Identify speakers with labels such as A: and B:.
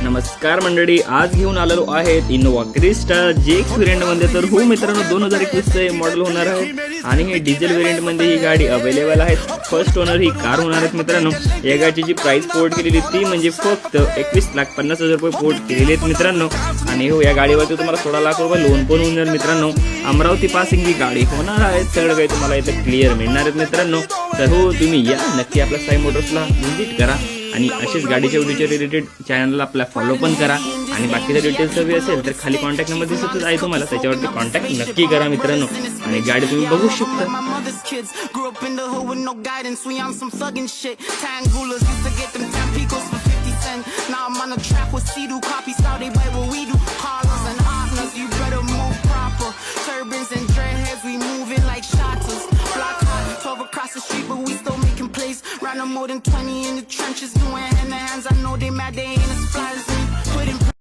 A: नमस्कार मंडळी, आज घेऊन आलेलो आहेत इनोवा क्रिस्टा जेक्स व्हेरियंट मध्ये. तर हो मित्रांनो, 2021 चे मॉडेल होणार आहे आणि हे डिझेल व्हेरियंट मध्ये ही गाडी अवेलेबल आहे. फर्स्ट ओनर ही कार होणार आहे मित्रांनो. या गाडीची प्राइस कोट केलेली ती म्हणजे फक्त 21,50,000 रुपये कोट केलेले आहेत मित्रांनो. आणि हो, या गाडीवरती तुम्हाला 16 लाख रुपये लोन पण होणार मित्रांनो. अमरावती पासिंग ही गाडी होणार आहे. सगळं काही तुम्हाला इथं क्लिअर मिळणार आहे मित्रांनो. तर हो, तुम्ही या नक्की आपल्या साई मोटर्सला व्हिजिट करा आणि असेच गाडीच्या व्हिडिओच्या रिलेटेड चॅनलला आपला फॉलो पण करा. आणि बाकीच्या डिटेल्स हवी असेल तर खाली कॉन्टॅक्ट नंबर दिसतच आहे तुम्हाला, त्याच्यावरती कॉन्टॅक्ट नक्की करा मित्रांनो. आणि गाडी तुम्ही बघू शकता.
B: More than 20 in the trenches doing hand to hands. I know they mad they ain't a